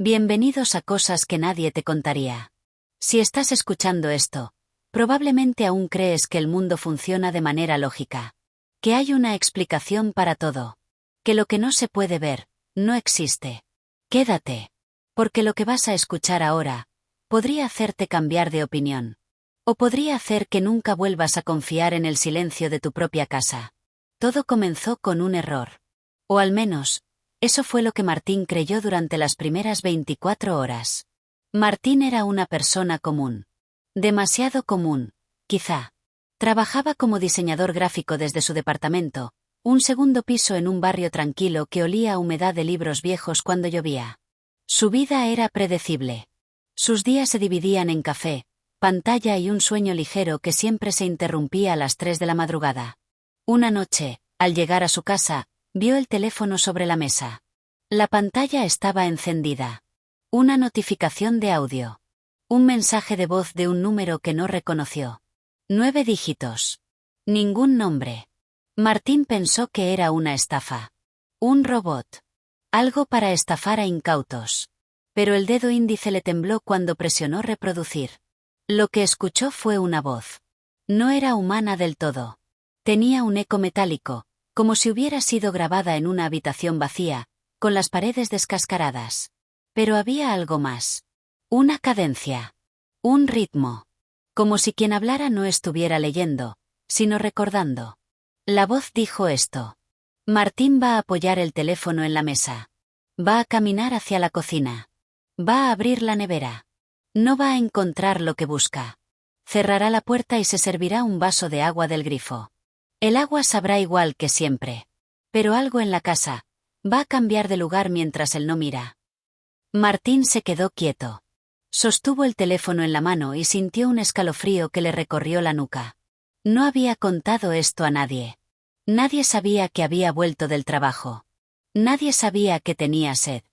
Bienvenidos a Cosas que nadie te contaría. Si estás escuchando esto, probablemente aún crees que el mundo funciona de manera lógica. Que hay una explicación para todo. Que lo que no se puede ver, no existe. Quédate. Porque lo que vas a escuchar ahora, podría hacerte cambiar de opinión. O podría hacer que nunca vuelvas a confiar en el silencio de tu propia casa. Todo comenzó con un error. O al menos, eso fue lo que Martín creyó durante las primeras 24 horas. Martín era una persona común. Demasiado común, quizá. Trabajaba como diseñador gráfico desde su departamento, un segundo piso en un barrio tranquilo que olía a humedad de libros viejos cuando llovía. Su vida era predecible. Sus días se dividían en café, pantalla y un sueño ligero que siempre se interrumpía a las 3 de la madrugada. Una noche, al llegar a su casa, vio el teléfono sobre la mesa. La pantalla estaba encendida. Una notificación de audio. Un mensaje de voz de un número que no reconoció. 9 dígitos. Ningún nombre. Martín pensó que era una estafa. Un robot. Algo para estafar a incautos. Pero el dedo índice le tembló cuando presionó reproducir. Lo que escuchó fue una voz. No era humana del todo. Tenía un eco metálico, como si hubiera sido grabada en una habitación vacía, con las paredes descascaradas. Pero había algo más. Una cadencia. Un ritmo. Como si quien hablara no estuviera leyendo, sino recordando. La voz dijo esto. Martín va a apoyar el teléfono en la mesa. Va a caminar hacia la cocina. Va a abrir la nevera. No va a encontrar lo que busca. Cerrará la puerta y se servirá un vaso de agua del grifo. El agua sabrá igual que siempre. Pero algo en la casa va a cambiar de lugar mientras él no mira. Martín se quedó quieto. Sostuvo el teléfono en la mano y sintió un escalofrío que le recorrió la nuca. No había contado esto a nadie. Nadie sabía que había vuelto del trabajo. Nadie sabía que tenía sed.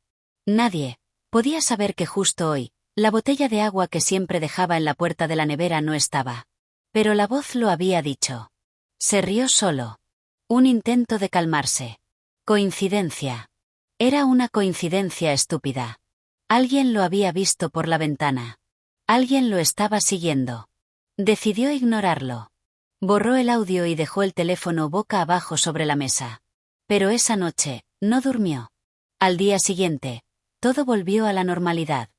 Nadie podía saber que justo hoy, la botella de agua que siempre dejaba en la puerta de la nevera no estaba. Pero la voz lo había dicho. Se rió solo. Un intento de calmarse. Coincidencia. Era una coincidencia estúpida. Alguien lo había visto por la ventana. Alguien lo estaba siguiendo. Decidió ignorarlo. Borró el audio y dejó el teléfono boca abajo sobre la mesa. Pero esa noche, no durmió. Al día siguiente, todo volvió a la normalidad.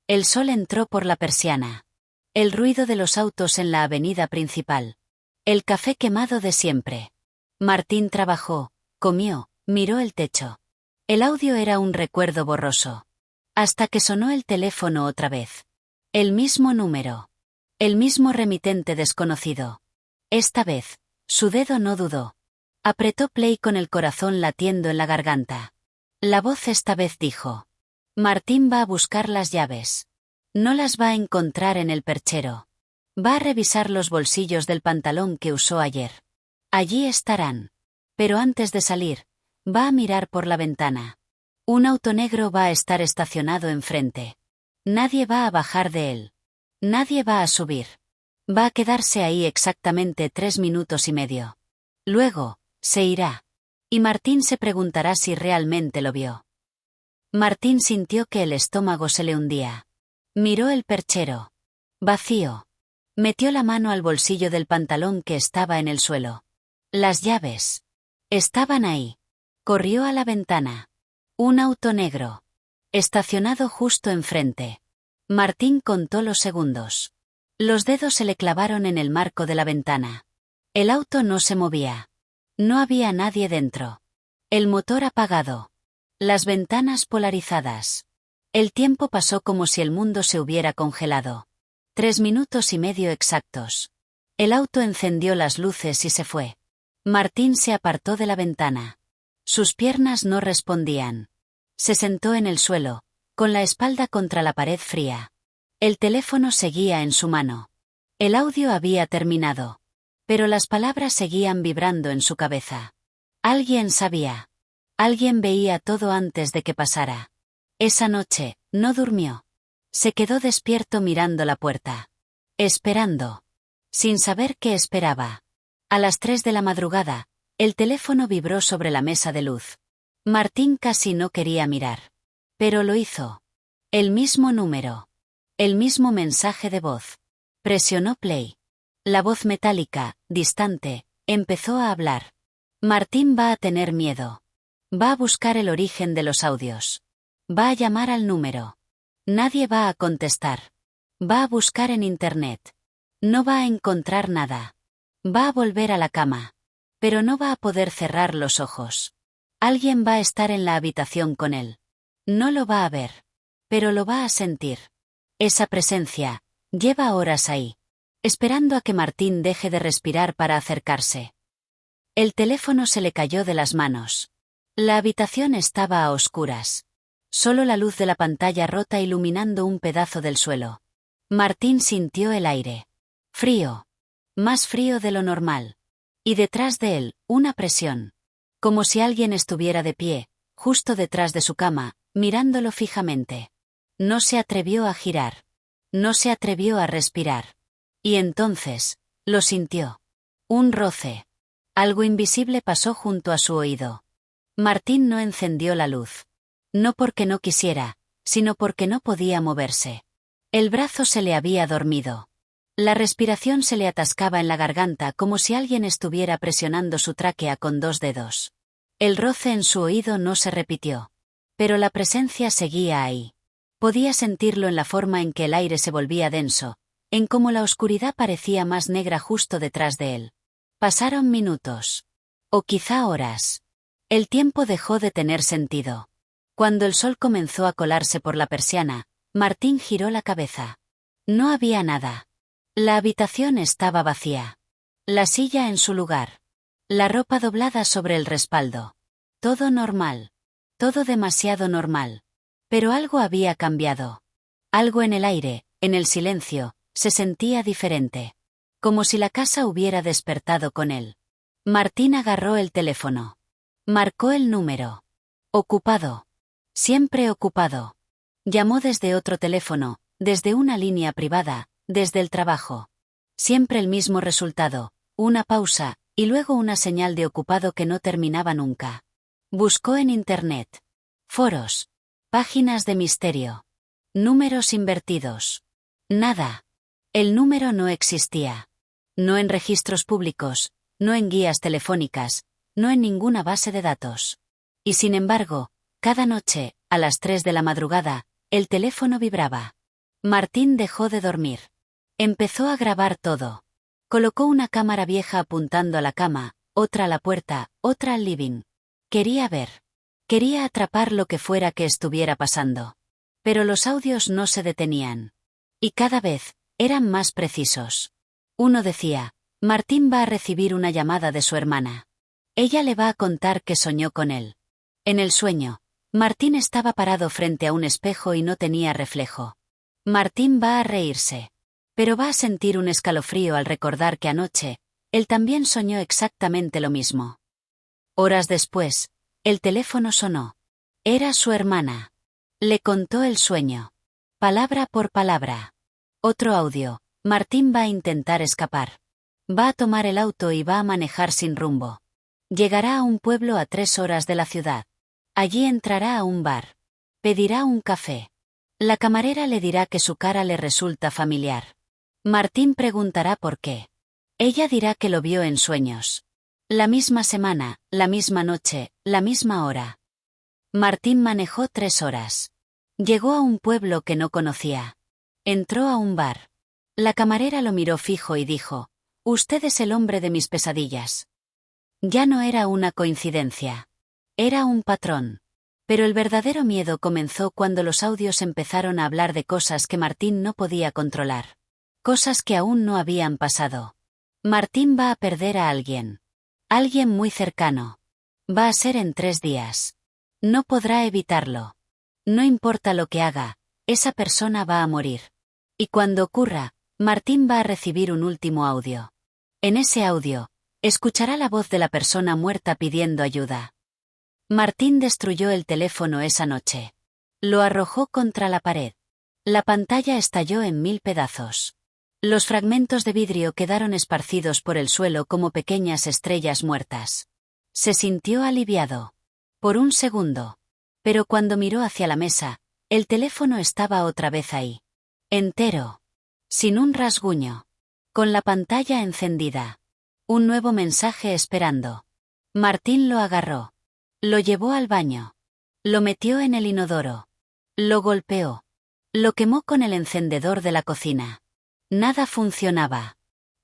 El sol entró por la persiana. El ruido de los autos en la avenida principal. El café quemado de siempre. Martín trabajó, comió, miró el techo. El audio era un recuerdo borroso. Hasta que sonó el teléfono otra vez. El mismo número. El mismo remitente desconocido. Esta vez, su dedo no dudó. Apretó play con el corazón latiendo en la garganta. La voz esta vez dijo. Martín va a buscar las llaves. No las va a encontrar en el perchero. Va a revisar los bolsillos del pantalón que usó ayer. Allí estarán. Pero antes de salir, va a mirar por la ventana. Un auto negro va a estar estacionado enfrente. Nadie va a bajar de él. Nadie va a subir. Va a quedarse ahí exactamente 3 minutos y medio. Luego, se irá. Y Martín se preguntará si realmente lo vio. Martín sintió que el estómago se le hundía. Miró el perchero. Vacío. Metió la mano al bolsillo del pantalón que estaba en el suelo. Las llaves. Estaban ahí. Corrió a la ventana. Un auto negro. Estacionado justo enfrente. Martín contó los segundos. Los dedos se le clavaron en el marco de la ventana. El auto no se movía. No había nadie dentro. El motor apagado. Las ventanas polarizadas. El tiempo pasó como si el mundo se hubiera congelado. 3 minutos y medio exactos. El auto encendió las luces y se fue. Martín se apartó de la ventana. Sus piernas no respondían. Se sentó en el suelo, con la espalda contra la pared fría. El teléfono seguía en su mano. El audio había terminado. Pero las palabras seguían vibrando en su cabeza. Alguien sabía. Alguien veía todo antes de que pasara. Esa noche, no durmió. Se quedó despierto mirando la puerta. Esperando. Sin saber qué esperaba. A las 3 de la madrugada, el teléfono vibró sobre la mesa de luz. Martín casi no quería mirar. Pero lo hizo. El mismo número. El mismo mensaje de voz. Presionó play. La voz metálica, distante, empezó a hablar. Martín va a tener miedo. Va a buscar el origen de los audios. Va a llamar al número. Nadie va a contestar. Va a buscar en internet. No va a encontrar nada. Va a volver a la cama. Pero no va a poder cerrar los ojos. Alguien va a estar en la habitación con él. No lo va a ver. Pero lo va a sentir. Esa presencia, lleva horas ahí. Esperando a que Martín deje de respirar para acercarse. El teléfono se le cayó de las manos. La habitación estaba a oscuras. Solo la luz de la pantalla rota iluminando un pedazo del suelo. Martín sintió el aire. Frío. Más frío de lo normal. Y detrás de él, una presión. Como si alguien estuviera de pie, justo detrás de su cama, mirándolo fijamente. No se atrevió a girar. No se atrevió a respirar. Y entonces, lo sintió. Un roce. Algo invisible pasó junto a su oído. Martín no encendió la luz. No porque no quisiera, sino porque no podía moverse. El brazo se le había dormido. La respiración se le atascaba en la garganta como si alguien estuviera presionando su tráquea con 2 dedos. El roce en su oído no se repitió. Pero la presencia seguía ahí. Podía sentirlo en la forma en que el aire se volvía denso, en cómo la oscuridad parecía más negra justo detrás de él. Pasaron minutos. O quizá horas. El tiempo dejó de tener sentido. Cuando el sol comenzó a colarse por la persiana, Martín giró la cabeza. No había nada. La habitación estaba vacía. La silla en su lugar. La ropa doblada sobre el respaldo. Todo normal. Todo demasiado normal. Pero algo había cambiado. Algo en el aire, en el silencio, se sentía diferente. Como si la casa hubiera despertado con él. Martín agarró el teléfono. Marcó el número. Ocupado. Siempre ocupado. Llamó desde otro teléfono, desde una línea privada, desde el trabajo. Siempre el mismo resultado, una pausa, y luego una señal de ocupado que no terminaba nunca. Buscó en internet. Foros. Páginas de misterio. Números invertidos. Nada. El número no existía. No en registros públicos, no en guías telefónicas, no en ninguna base de datos. Y sin embargo, cada noche, a las 3 de la madrugada, el teléfono vibraba. Martín dejó de dormir. Empezó a grabar todo. Colocó una cámara vieja apuntando a la cama, otra a la puerta, otra al living. Quería ver. Quería atrapar lo que fuera que estuviera pasando. Pero los audios no se detenían. Y cada vez, eran más precisos. Uno decía, Martín va a recibir una llamada de su hermana. Ella le va a contar que soñó con él. En el sueño, Martín estaba parado frente a un espejo y no tenía reflejo. Martín va a reírse. Pero va a sentir un escalofrío al recordar que anoche, él también soñó exactamente lo mismo. Horas después, el teléfono sonó. Era su hermana. Le contó el sueño. Palabra por palabra. Otro audio. Martín va a intentar escapar. Va a tomar el auto y va a manejar sin rumbo. Llegará a un pueblo a 3 horas de la ciudad. Allí entrará a un bar. Pedirá un café. La camarera le dirá que su cara le resulta familiar. Martín preguntará por qué. Ella dirá que lo vio en sueños. La misma semana, la misma noche, la misma hora. Martín manejó 3 horas. Llegó a un pueblo que no conocía. Entró a un bar. La camarera lo miró fijo y dijo, «Usted es el hombre de mis pesadillas». Ya no era una coincidencia. Era un patrón. Pero el verdadero miedo comenzó cuando los audios empezaron a hablar de cosas que Martín no podía controlar. Cosas que aún no habían pasado. Martín va a perder a alguien. Alguien muy cercano. Va a ser en 3 días. No podrá evitarlo. No importa lo que haga, esa persona va a morir. Y cuando ocurra, Martín va a recibir un último audio. En ese audio, escuchará la voz de la persona muerta pidiendo ayuda. Martín destruyó el teléfono esa noche. Lo arrojó contra la pared. La pantalla estalló en 1000 pedazos. Los fragmentos de vidrio quedaron esparcidos por el suelo como pequeñas estrellas muertas. Se sintió aliviado. Por un segundo. Pero cuando miró hacia la mesa, El teléfono estaba otra vez ahí. Entero. Sin un rasguño. Con la pantalla encendida. Un nuevo mensaje esperando. Martín lo agarró. Lo llevó al baño. Lo metió en el inodoro. Lo golpeó. Lo quemó con el encendedor de la cocina. Nada funcionaba.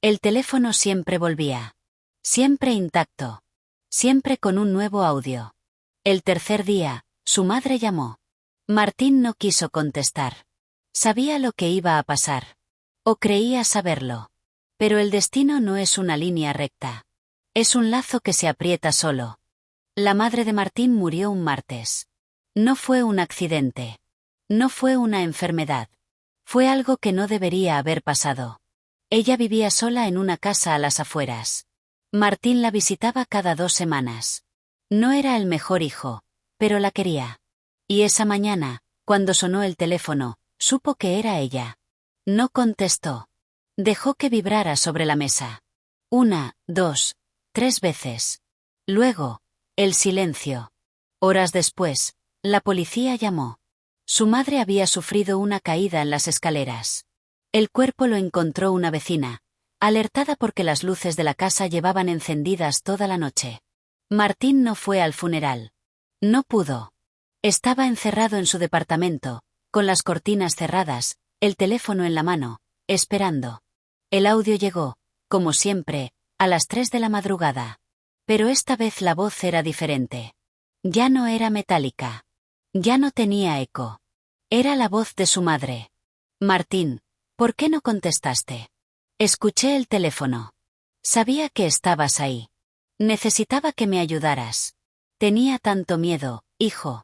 El teléfono siempre volvía. Siempre intacto. Siempre con un nuevo audio. El tercer día, su madre llamó. Martín no quiso contestar. Sabía lo que iba a pasar. O creía saberlo. Pero el destino no es una línea recta. Es un lazo que se aprieta solo. La madre de Martín murió un martes. No fue un accidente. No fue una enfermedad. Fue algo que no debería haber pasado. Ella vivía sola en una casa a las afueras. Martín la visitaba cada 2 semanas. No era el mejor hijo, pero la quería. Y esa mañana, cuando sonó el teléfono, supo que era ella. No contestó. Dejó que vibrara sobre la mesa. 1, 2, 3 veces. Luego, el silencio. Horas después, la policía llamó. Su madre había sufrido una caída en las escaleras. El cuerpo lo encontró una vecina, alertada porque las luces de la casa llevaban encendidas toda la noche. Martín no fue al funeral. No pudo. Estaba encerrado en su departamento, con las cortinas cerradas, el teléfono en la mano, esperando. El audio llegó, como siempre, a las 3 de la madrugada. Pero esta vez la voz era diferente. Ya no era metálica. Ya no tenía eco. Era la voz de su madre. Martín, ¿por qué no contestaste? Escuché el teléfono. Sabía que estabas ahí. Necesitaba que me ayudaras. Tenía tanto miedo, hijo.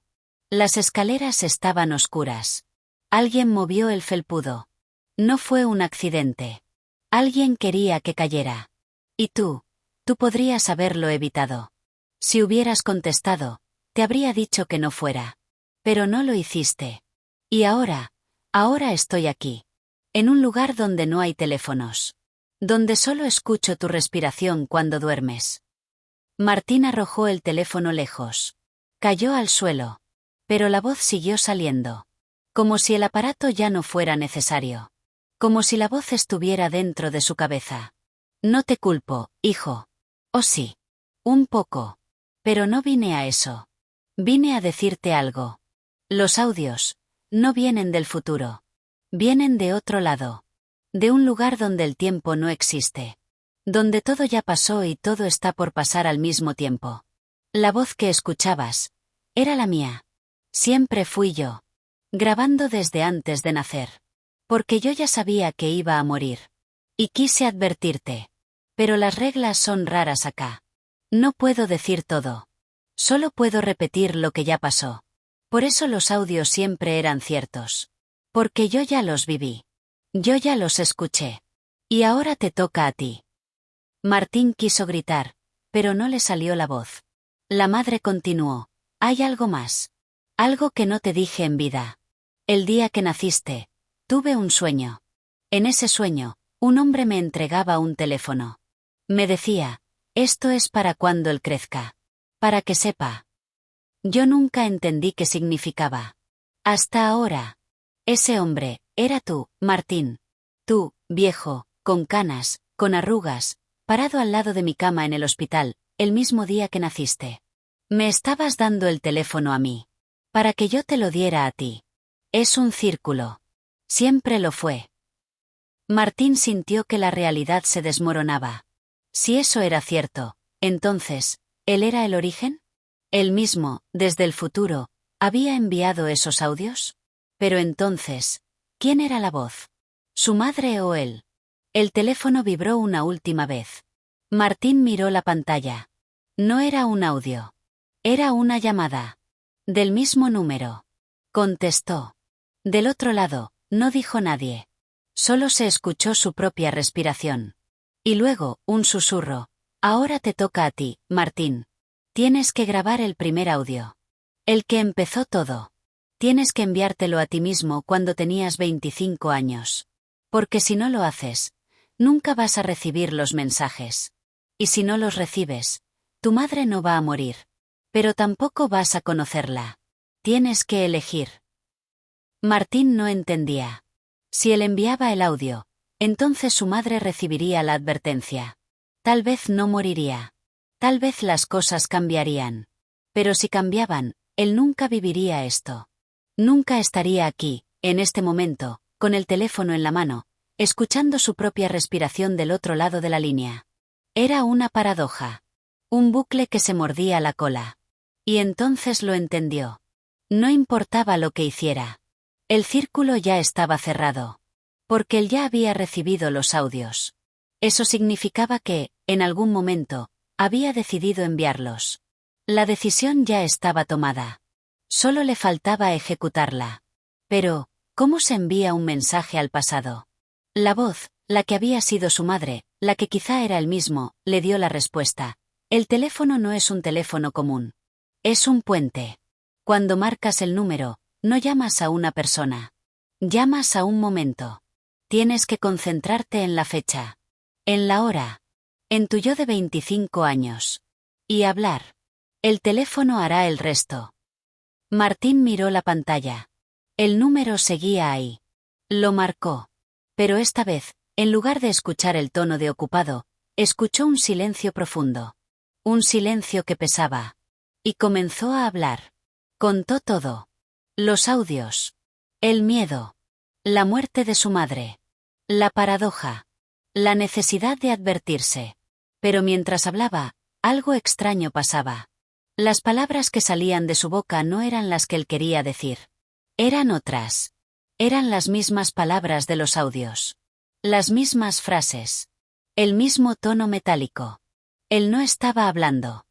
Las escaleras estaban oscuras. Alguien movió el felpudo. No fue un accidente. Alguien quería que cayera. Y tú podrías haberlo evitado. Si hubieras contestado, te habría dicho que no fuera. Pero no lo hiciste. Y ahora estoy aquí. En un lugar donde no hay teléfonos. Donde solo escucho tu respiración cuando duermes. Martín arrojó el teléfono lejos. Cayó al suelo. Pero la voz siguió saliendo. Como si el aparato ya no fuera necesario. Como si la voz estuviera dentro de su cabeza. No te culpo, hijo. Oh sí. Un poco. Pero no vine a eso. Vine a decirte algo. Los audios no vienen del futuro. Vienen de otro lado. De un lugar donde el tiempo no existe. Donde todo ya pasó y todo está por pasar al mismo tiempo. La voz que escuchabas era la mía. Siempre fui yo. Grabando desde antes de nacer. Porque yo ya sabía que iba a morir. Y quise advertirte. Pero las reglas son raras acá. No puedo decir todo. Solo puedo repetir lo que ya pasó. Por eso los audios siempre eran ciertos. Porque yo ya los viví. Yo ya los escuché. Y ahora te toca a ti. Martín quiso gritar, pero no le salió la voz. La madre continuó. Hay algo más. Algo que no te dije en vida. El día que naciste, tuve un sueño. En ese sueño, un hombre me entregaba un teléfono. Me decía, esto es para cuando él crezca. Para que sepa. Yo nunca entendí qué significaba. Hasta ahora. Ese hombre, era tú, Martín. Tú, viejo, con canas, con arrugas, parado al lado de mi cama en el hospital, el mismo día que naciste. Me estabas dando el teléfono a mí. Para que yo te lo diera a ti. Es un círculo. Siempre lo fue. Martín sintió que la realidad se desmoronaba. Si eso era cierto, entonces, ¿él era el origen? Él mismo, desde el futuro, ¿había enviado esos audios? Pero entonces, ¿quién era la voz? ¿Su madre o él? El teléfono vibró una última vez. Martín miró la pantalla. No era un audio. Era una llamada. Del mismo número. Contestó. Del otro lado, no dijo nadie. Solo se escuchó su propia respiración. Y luego, un susurro. Ahora te toca a ti, Martín. Tienes que grabar el primer audio. El que empezó todo. Tienes que enviártelo a ti mismo cuando tenías 25 años. Porque si no lo haces, nunca vas a recibir los mensajes. Y si no los recibes, tu madre no va a morir. Pero tampoco vas a conocerla. Tienes que elegir. Martín no entendía. Si él enviaba el audio, entonces su madre recibiría la advertencia. Tal vez no moriría. Tal vez las cosas cambiarían. Pero si cambiaban, él nunca viviría esto. Nunca estaría aquí, en este momento, con el teléfono en la mano, escuchando su propia respiración del otro lado de la línea. Era una paradoja. Un bucle que se mordía la cola. Y entonces lo entendió. No importaba lo que hiciera. El círculo ya estaba cerrado. Porque él ya había recibido los audios. Eso significaba que, en algún momento, había decidido enviarlos. La decisión ya estaba tomada. Solo le faltaba ejecutarla. Pero, ¿cómo se envía un mensaje al pasado? La voz, la que había sido su madre, la que quizá era él mismo, le dio la respuesta. El teléfono no es un teléfono común. Es un puente. Cuando marcas el número, no llamas a una persona. Llamas a un momento. Tienes que concentrarte en la fecha. En la hora. En tu yo de 25 años. Y hablar. El teléfono hará el resto. Martín miró la pantalla. El número seguía ahí. Lo marcó. Pero esta vez, en lugar de escuchar el tono de ocupado, escuchó un silencio profundo. Un silencio que pesaba. Y comenzó a hablar. Contó todo. Los audios. El miedo. La muerte de su madre. La paradoja. La necesidad de advertirse. Pero mientras hablaba, algo extraño pasaba. Las palabras que salían de su boca no eran las que él quería decir. Eran otras. Eran las mismas palabras de los audios. Las mismas frases. El mismo tono metálico. Él no estaba hablando.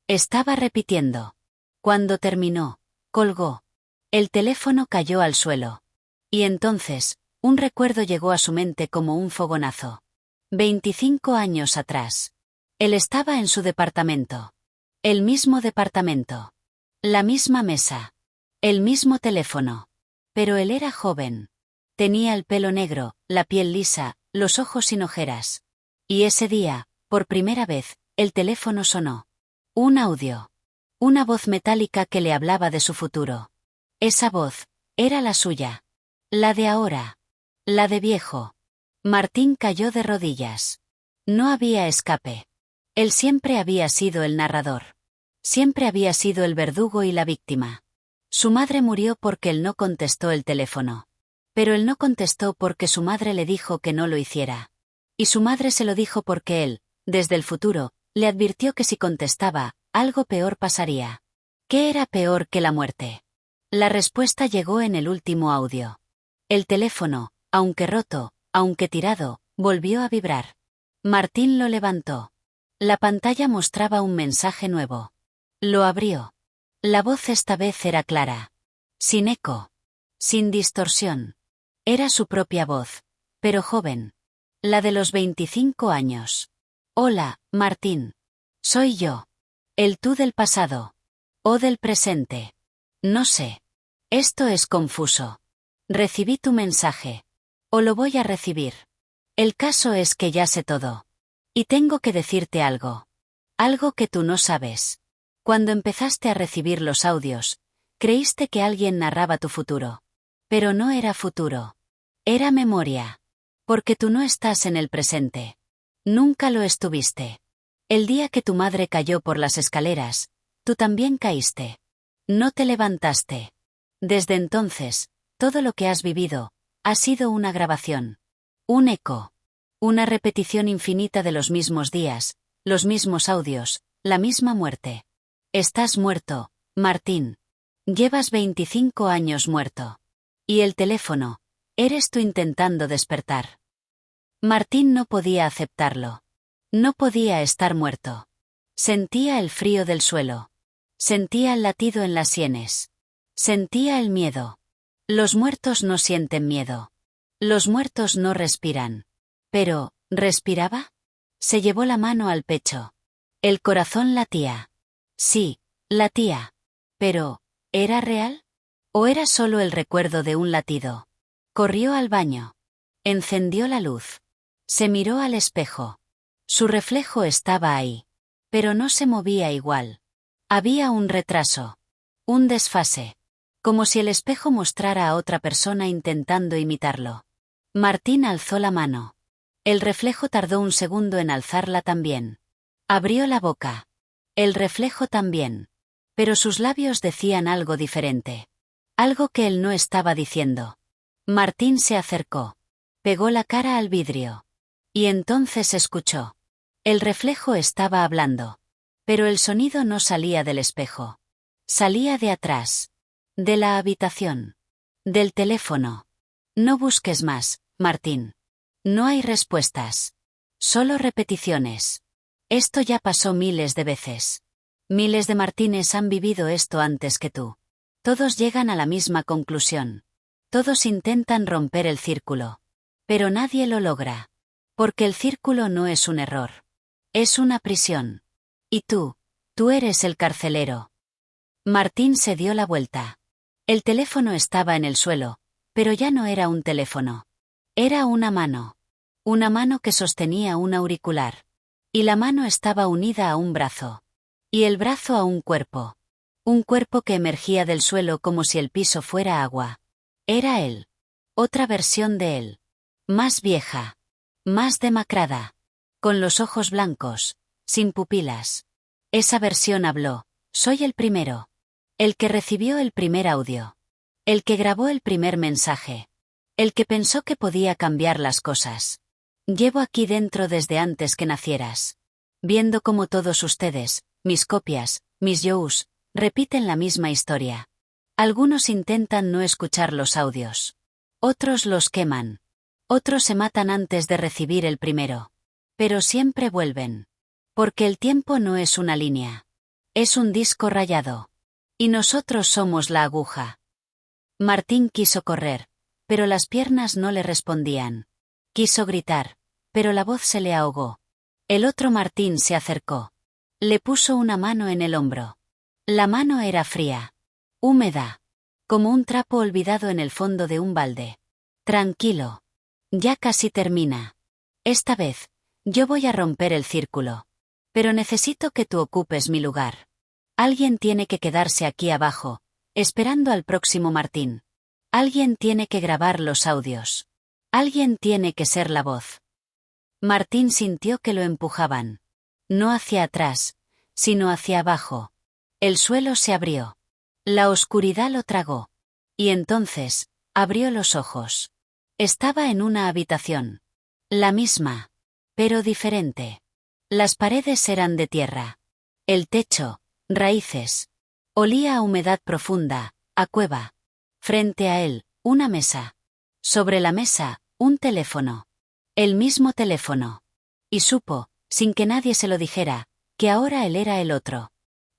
Estaba repitiendo. Cuando terminó, colgó. El teléfono cayó al suelo. Y entonces, un recuerdo llegó a su mente como un fogonazo. 25 años atrás. Él estaba en su departamento. El mismo departamento. La misma mesa. El mismo teléfono. Pero él era joven. Tenía el pelo negro, la piel lisa, los ojos sin ojeras. Y ese día, por primera vez, el teléfono sonó. Un audio. Una voz metálica que le hablaba de su futuro. Esa voz, era la suya. La de ahora. La de viejo. Martín cayó de rodillas. No había escape. Él siempre había sido el narrador. Siempre había sido el verdugo y la víctima. Su madre murió porque él no contestó el teléfono. Pero él no contestó porque su madre le dijo que no lo hiciera. Y su madre se lo dijo porque él, desde el futuro, le advirtió que si contestaba, algo peor pasaría. ¿Qué era peor que la muerte? La respuesta llegó en el último audio. El teléfono, aunque roto, aunque tirado, volvió a vibrar. Martín lo levantó. La pantalla mostraba un mensaje nuevo. Lo abrió. La voz esta vez era clara. Sin eco. Sin distorsión. Era su propia voz. Pero joven. La de los 25 años. Hola, Martín. Soy yo. El tú del pasado. O del presente. No sé. Esto es confuso. Recibí tu mensaje. O lo voy a recibir. El caso es que ya sé todo. Y tengo que decirte algo. Algo que tú no sabes. Cuando empezaste a recibir los audios, creíste que alguien narraba tu futuro. Pero no era futuro. Era memoria. Porque tú no estás en el presente. Nunca lo estuviste. El día que tu madre cayó por las escaleras, tú también caíste. No te levantaste. Desde entonces, todo lo que has vivido, ha sido una grabación. Un eco. Una repetición infinita de los mismos días, los mismos audios, la misma muerte. Estás muerto, Martín. Llevas 25 años muerto. Y el teléfono, eres tú intentando despertar. Martín no podía aceptarlo. No podía estar muerto. Sentía el frío del suelo. Sentía el latido en las sienes. Sentía el miedo. Los muertos no sienten miedo. Los muertos no respiran. Pero, ¿respiraba? Se llevó la mano al pecho. El corazón latía. Sí, latía. Pero, ¿era real? ¿O era solo el recuerdo de un latido? Corrió al baño. Encendió la luz. Se miró al espejo. Su reflejo estaba ahí. Pero no se movía igual. Había un retraso. Un desfase. como si el espejo mostrara a otra persona intentando imitarlo. Martín alzó la mano. El reflejo tardó un segundo en alzarla también. Abrió la boca. El reflejo también. Pero sus labios decían algo diferente. Algo que él no estaba diciendo. Martín se acercó. Pegó la cara al vidrio. Y entonces escuchó. El reflejo estaba hablando. Pero el sonido no salía del espejo. Salía de atrás. De la habitación. Del teléfono. No busques más, Martín. No hay respuestas. Solo repeticiones. Esto ya pasó miles de veces. Miles de Martínez han vivido esto antes que tú. Todos llegan a la misma conclusión. Todos intentan romper el círculo. Pero nadie lo logra. Porque el círculo no es un error. Es una prisión. Y tú eres el carcelero. Martín se dio la vuelta. El teléfono estaba en el suelo, pero ya no era un teléfono. Era una mano. Una mano que sostenía un auricular. Y la mano estaba unida a un brazo. Y el brazo a un cuerpo. Un cuerpo que emergía del suelo como si el piso fuera agua. Era él. Otra versión de él. Más vieja. Más demacrada. Con los ojos blancos. Sin pupilas. Esa versión habló. Soy el primero. El que recibió el primer audio. El que grabó el primer mensaje. El que pensó que podía cambiar las cosas. Llevo aquí dentro desde antes que nacieras. Viendo cómo todos ustedes, mis copias, mis yous, repiten la misma historia. Algunos intentan no escuchar los audios. Otros los queman. Otros se matan antes de recibir el primero. Pero siempre vuelven. Porque el tiempo no es una línea. Es un disco rayado. Y nosotros somos la aguja. Martín quiso correr, pero las piernas no le respondían. Quiso gritar, pero la voz se le ahogó. El otro Martín se acercó. Le puso una mano en el hombro. La mano era fría. Húmeda. Como un trapo olvidado en el fondo de un balde. Tranquilo. Ya casi termina. Esta vez, yo voy a romper el círculo. Pero necesito que tú ocupes mi lugar. Alguien tiene que quedarse aquí abajo, esperando al próximo Martín. Alguien tiene que grabar los audios. Alguien tiene que ser la voz. Martín sintió que lo empujaban. No hacia atrás, sino hacia abajo. El suelo se abrió. La oscuridad lo tragó. Y entonces, abrió los ojos. Estaba en una habitación. La misma. Pero diferente. Las paredes eran de tierra. El techo, raíces. Olía a humedad profunda, a cueva. Frente a él, una mesa. Sobre la mesa, un teléfono. El mismo teléfono. Y supo, sin que nadie se lo dijera, que ahora él era el otro.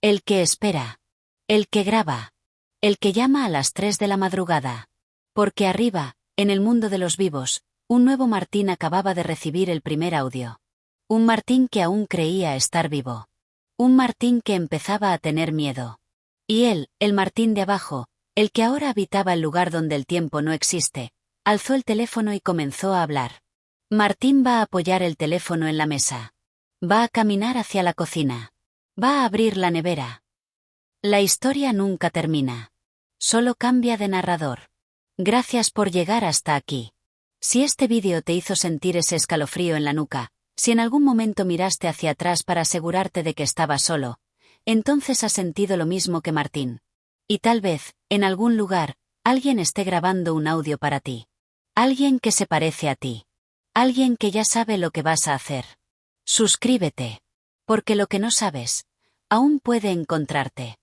El que espera. El que graba. El que llama a las 3 de la madrugada. Porque arriba, en el mundo de los vivos, un nuevo Martín acababa de recibir el primer audio. Un Martín que aún creía estar vivo. Un Martín que empezaba a tener miedo. Y él, el Martín de abajo, el que ahora habitaba el lugar donde el tiempo no existe, alzó el teléfono y comenzó a hablar. Martín va a apoyar el teléfono en la mesa. Va a caminar hacia la cocina. Va a abrir la nevera. La historia nunca termina. Solo cambia de narrador. Gracias por llegar hasta aquí. Si este vídeo te hizo sentir ese escalofrío en la nuca, si en algún momento miraste hacia atrás para asegurarte de que estabas solo, entonces has sentido lo mismo que Martín. Y tal vez, en algún lugar, alguien esté grabando un audio para ti. Alguien que se parece a ti. Alguien que ya sabe lo que vas a hacer. Suscríbete. Porque lo que no sabes, aún puede encontrarte.